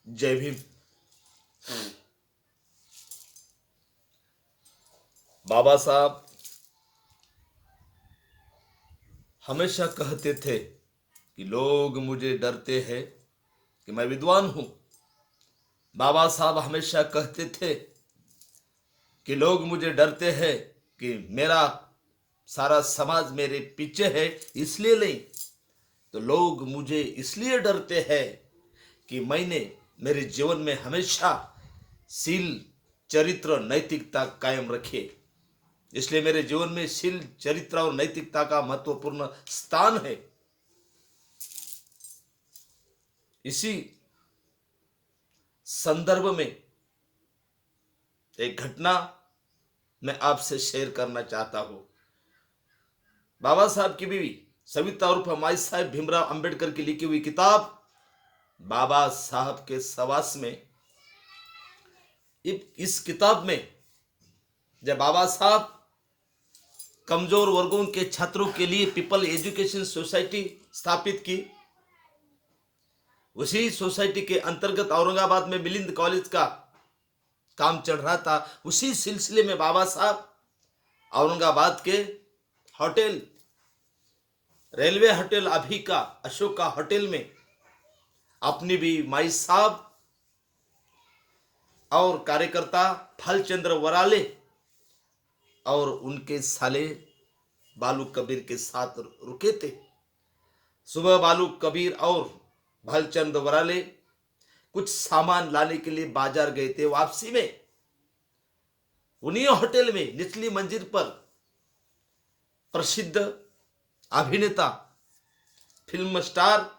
जय भीम। बाबा साहब हमेशा कहते थे कि लोग मुझे डरते हैं कि मैं विद्वान हूं। बाबा साहब हमेशा कहते थे कि लोग मुझे डरते हैं कि मेरा सारा समाज मेरे पीछे है, इसलिए नहीं तो लोग मुझे इसलिए डरते हैं कि मैंने मेरे जीवन में हमेशा शील, चरित्र, नैतिकता कायम रखी। इसलिए मेरे जीवन में शील, चरित्र और नैतिकता का महत्वपूर्ण स्थान है। इसी संदर्भ में एक घटना मैं आपसे शेयर करना चाहता हूं। बाबा साहब की बीवी सविता उर्फ माई साहब भीमराव अंबेडकर की लिखी हुई किताब बाबा साहब के सवास में, इस किताब में जब बाबा साहब कमजोर वर्गों के छात्रों के लिए पीपल एजुकेशन सोसाइटी स्थापित की, उसी सोसाइटी के अंतर्गत औरंगाबाद में मिलिंद कॉलेज का काम चल रहा था। उसी सिलसिले में बाबा साहब औरंगाबाद के होटल, रेलवे होटल अभी का अशोका होटल में अपनी भी माई साहब और कार्यकर्ता फलचंद्र वराले और उनके साले बालू कबीर के साथ रुके थे। सुबह बालू कबीर और फलचंद्र वराले कुछ सामान लाने के लिए बाजार गए थे। वापसी में उन्हीं होटल में निचली मंजिल पर प्रसिद्ध अभिनेता, फिल्म स्टार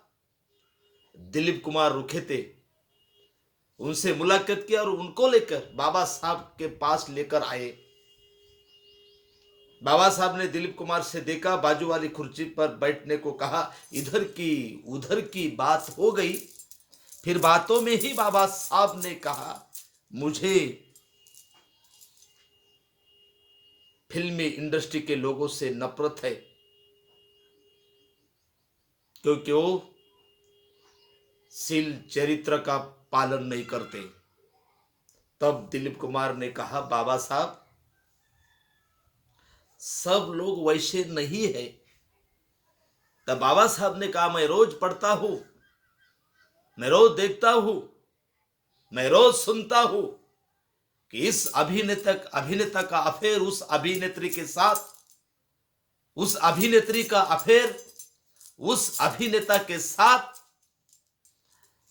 दिलीप कुमार रुके थे। उनसे मुलाकात किया और उनको लेकर बाबा साहब के पास लेकर आए। बाबा साहब ने दिलीप कुमार से देखा, बाजू वाली कुर्सी पर बैठने को कहा। इधर की उधर की बात हो गई। फिर बातों में ही बाबा साहब ने कहा, मुझे फिल्मी इंडस्ट्री के लोगों से नफरत है, क्योंकि वो शील चरित्र का पालन नहीं करते। तब दिलीप कुमार ने कहा, बाबा साहब सब लोग वैसे नहीं है। तब बाबा साहब ने कहा, मैं रोज पढ़ता हूं, मैं रोज देखता हूं, मैं रोज सुनता हूं कि इस अभिनेता का अफेयर उस अभिनेत्री के साथ, उस अभिनेत्री का अफेयर उस अभिनेता के साथ।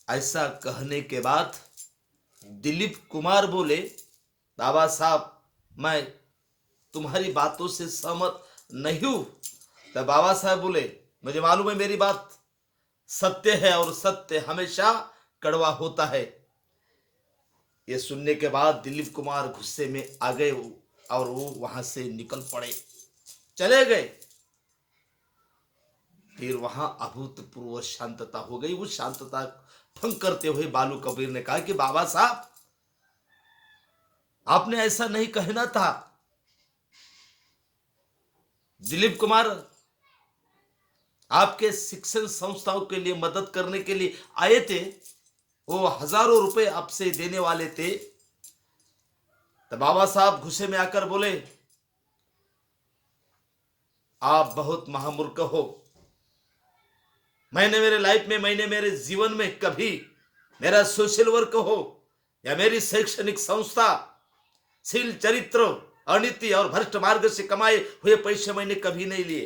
ऐसा कहने के बाद दिलीप कुमार बोले, बाबा साहब मैं तुम्हारी बातों से सहमत नहीं हूं। तब बाबा साहब बोले, मुझे मालूम है मेरी बात सत्य है और सत्य हमेशा कड़वा होता है। यह सुनने के बाद दिलीप कुमार गुस्से में आ गए और वो वहां से निकल पड़े, चले गए। फिर वहां अभूतपूर्व शांतता हो गई। उस शांतता भंग करते हुए बालू कबीर ने कहा कि बाबा साहब आपने ऐसा नहीं कहना था। दिलीप कुमार आपके शिक्षण संस्थाओं के लिए मदद करने के लिए आए थे, वो हजारों रुपए आपसे देने वाले थे। तो बाबा साहब गुस्से में आकर बोले, आप बहुत महामूर्ख हो। मैंने मेरे जीवन में कभी मेरा सोशल वर्क हो या मेरी शैक्षणिक संस्था शील, चरित्र, अनीति और भ्रष्ट मार्ग से कमाए हुए पैसे मैंने कभी नहीं लिए।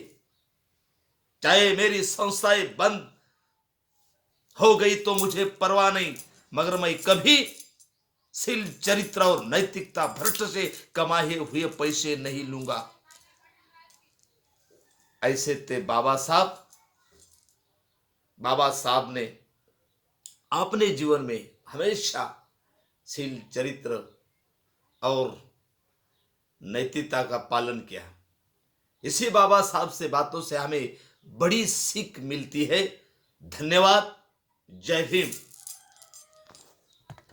चाहे मेरी संस्थाएं बंद हो गई तो मुझे परवाह नहीं, मगर मैं कभी शील, चरित्र और नैतिकता भ्रष्ट से कमाए हुए पैसे नहीं लूंगा। ऐसे थे बाबा साहब। बाबा साहब ने अपने जीवन में हमेशा शील, चरित्र और नैतिकता का पालन किया। इसी बाबा साहब से बातों से हमें बड़ी सीख मिलती है। धन्यवाद। जय भीम।